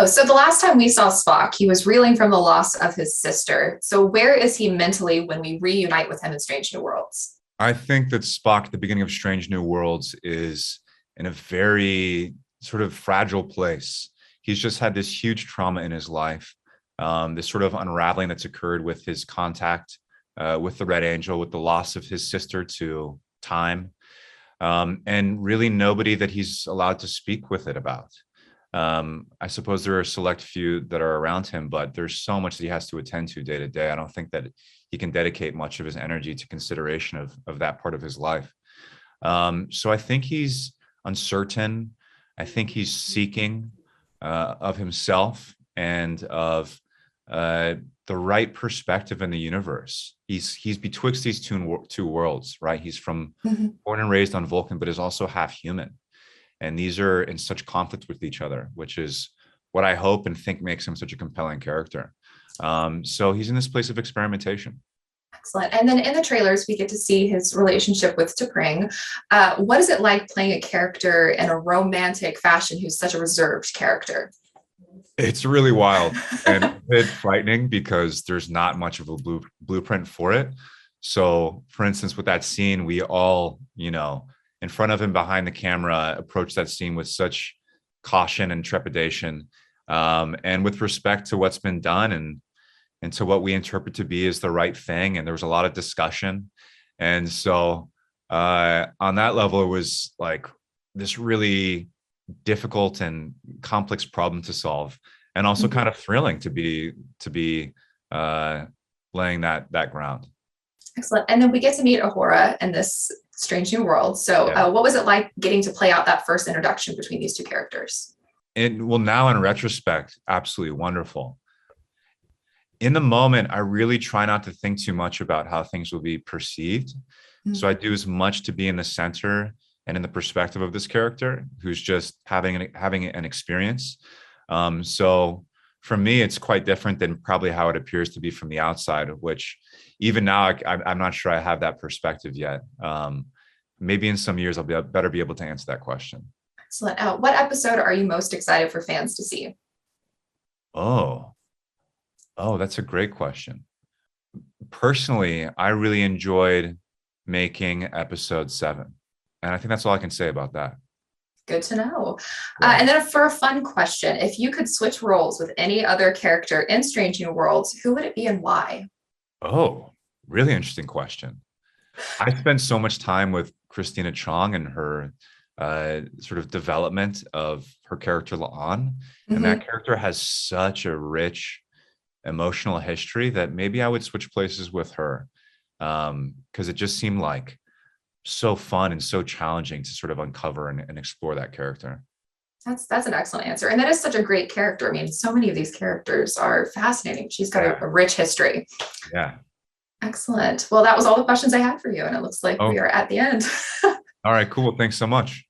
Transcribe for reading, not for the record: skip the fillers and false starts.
Oh, so the last time we saw Spock, he was reeling from the loss of his sister. So where is he mentally when we reunite with him in Strange New Worlds? I think that Spock at the beginning of Strange New Worlds is in a very sort of fragile place. He's just had this huge trauma in his life, this sort of unraveling that's occurred with his contact with the Red Angel, with the loss of his sister to time, and really nobody that he's allowed to speak with it about. I suppose there are a select few that are around him, but there's so much that he has to attend to day to day. I don't think that he can dedicate much of his energy to consideration of that part of his life. So I think he's uncertain. I think he's seeking of himself and of the right perspective in the universe. He's betwixt these two worlds, right? He's born and raised on Vulcan, but is also half human. And these are in such conflict with each other, which is what I hope and think makes him such a compelling character. So he's in this place of experimentation. Excellent. And then in the trailers, we get to see his relationship with T'Pring. What is it like playing a character in a romantic fashion who's such a reserved character? It's really wild and a bit frightening because there's not much of a blueprint for it. So, for instance, with that scene, we all, in front of him behind the camera, approach that scene with such caution and trepidation, and with respect to what's been done and to what we interpret to be as the right thing. And there was a lot of discussion. And so on that level, it was like this really difficult and complex problem to solve, and also kind of thrilling to be laying that ground. Excellent. And then we get to meet Uhura in this Strange New World. So what was it like getting to play out that first introduction between these two characters? Now in retrospect, absolutely wonderful. In the moment, I really try not to think too much about how things will be perceived. So I do as much to be in the center and in the perspective of this character who's just having an experience. So for me, it's quite different than probably how it appears to be from the outside, which even now, I'm not sure I have that perspective yet. Maybe in some years, I'll better be able to answer that question. Excellent. What episode are you most excited for fans to see? Oh, that's a great question. Personally, I really enjoyed making episode 7. And I think that's all I can say about that. Good to know. And then for a fun question, if you could switch roles with any other character in Strange New Worlds, who would it be and why? Oh, really interesting question. I spent so much time with Christina Chong and her sort of development of her character La'an. And that character has such a rich emotional history that maybe I would switch places with her, because it just seemed like so fun and so challenging to sort of uncover and explore that character. That's an excellent answer. And that is such a great character. I mean, so many of these characters are fascinating. She's got a rich history. Yeah. Excellent. Well, that was all the questions I had for you. And it looks like we are at the end. All right, cool. Thanks so much.